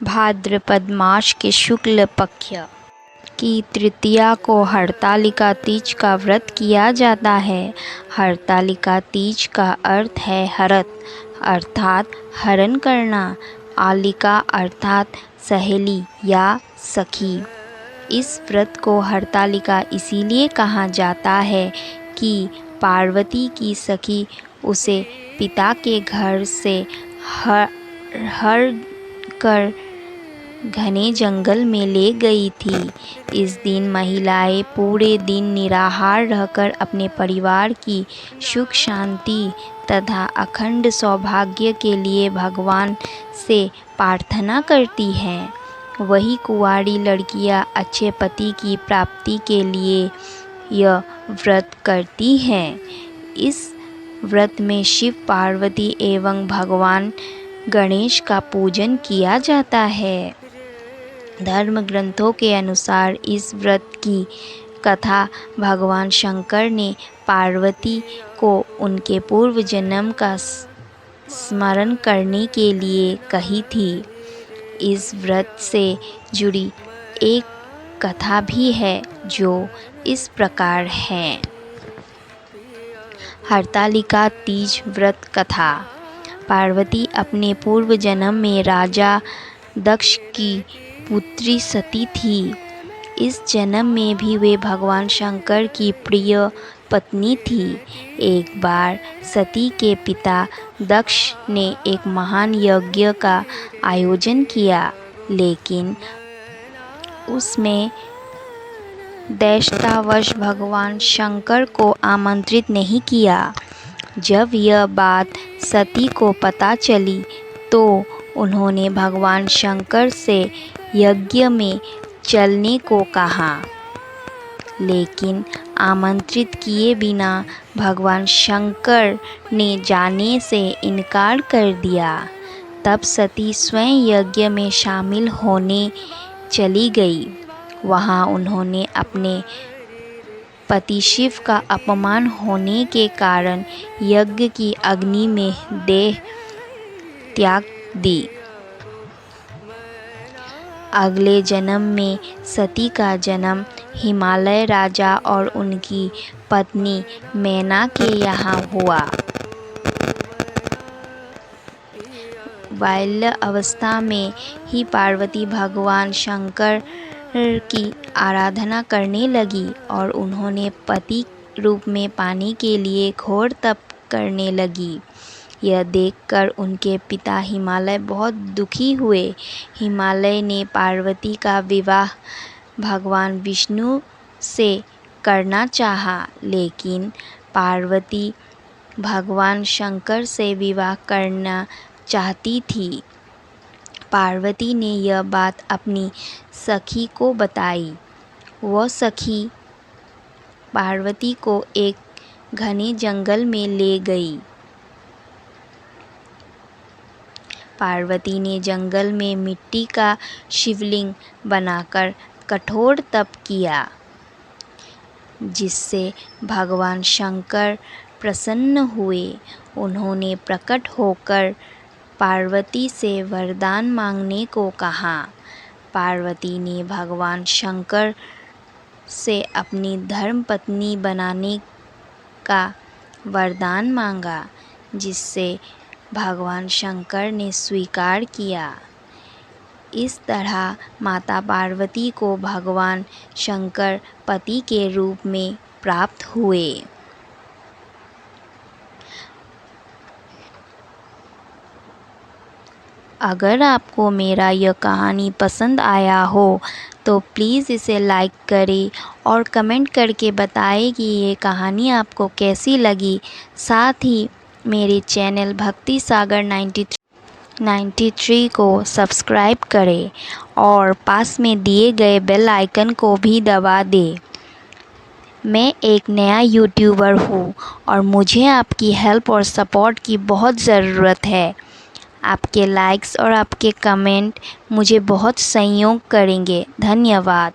भाद्रपद मास के शुक्ल पक्ष की तृतीया को हरतालिका तीज का व्रत किया जाता है। हरतालिका तीज का अर्थ है हरत अर्थात हरण करना, आलिका अर्थात सहेली या सखी। इस व्रत को हरतालिका इसीलिए कहा जाता है कि पार्वती की सखी उसे पिता के घर से हर कर घने जंगल में ले गई थी। इस दिन महिलाएं पूरे दिन निराहार रहकर अपने परिवार की सुख शांति तथा अखंड सौभाग्य के लिए भगवान से प्रार्थना करती हैं। वही कुंवारी लड़कियां अच्छे पति की प्राप्ति के लिए यह व्रत करती हैं। इस व्रत में शिव पार्वती एवं भगवान गणेश का पूजन किया जाता है। धर्म ग्रंथों के अनुसार इस व्रत की कथा भगवान शंकर ने पार्वती को उनके पूर्व जन्म का स्मरण करने के लिए कही थी। इस व्रत से जुड़ी एक कथा भी है जो इस प्रकार है। हरतालिका तीज व्रत कथा। पार्वती अपने पूर्व जन्म में राजा दक्ष की पुत्री सती थी। इस जन्म में भी वे भगवान शंकर की प्रिय पत्नी थी। एक बार सती के पिता दक्ष ने एक महान यज्ञ का आयोजन किया, लेकिन उसमें दैष्टावश भगवान शंकर को आमंत्रित नहीं किया। जब यह बात सती को पता चली तो उन्होंने भगवान शंकर से यज्ञ में चलने को कहा, लेकिन आमंत्रित किए बिना भगवान शंकर ने जाने से इनकार कर दिया। तब सती स्वयं यज्ञ में शामिल होने चली गई। वहाँ उन्होंने अपने पति शिव का अपमान होने के कारण यज्ञ की अग्नि में देह त्याग दी। अगले जन्म में सती का जन्म हिमालय राजा और उनकी पत्नी मैना के यहाँ हुआ। बाल्य अवस्था में ही पार्वती भगवान शंकर की आराधना करने लगी और उन्होंने पति रूप में पाने के लिए घोर तप करने लगी। यह देखकर उनके पिता हिमालय बहुत दुखी हुए। हिमालय ने पार्वती का विवाह भगवान विष्णु से करना चाहा, लेकिन पार्वती भगवान शंकर से विवाह करना चाहती थी। पार्वती ने यह बात अपनी सखी को बताई। वह सखी पार्वती को एक घने जंगल में ले गई। पार्वती ने जंगल में मिट्टी का शिवलिंग बनाकर कठोर तप किया, जिससे भगवान शंकर प्रसन्न हुए। उन्होंने प्रकट होकर पार्वती से वरदान मांगने को कहा। पार्वती ने भगवान शंकर से अपनी धर्मपत्नी बनाने का वरदान मांगा, जिससे भगवान शंकर ने स्वीकार किया। इस तरह माता पार्वती को भगवान शंकर पति के रूप में प्राप्त हुए। अगर आपको मेरा यह कहानी पसंद आया हो तो प्लीज़ इसे लाइक करें और कमेंट करके बताएं कि ये कहानी आपको कैसी लगी। साथ ही मेरे चैनल भक्ति सागर 93 को सब्सक्राइब करें और पास में दिए गए बेल आइकन को भी दबा दें। मैं एक नया यूट्यूबर हूँ और मुझे आपकी हेल्प और सपोर्ट की बहुत ज़रूरत है। आपके लाइक्स और आपके कमेंट मुझे बहुत सहयोग करेंगे। धन्यवाद।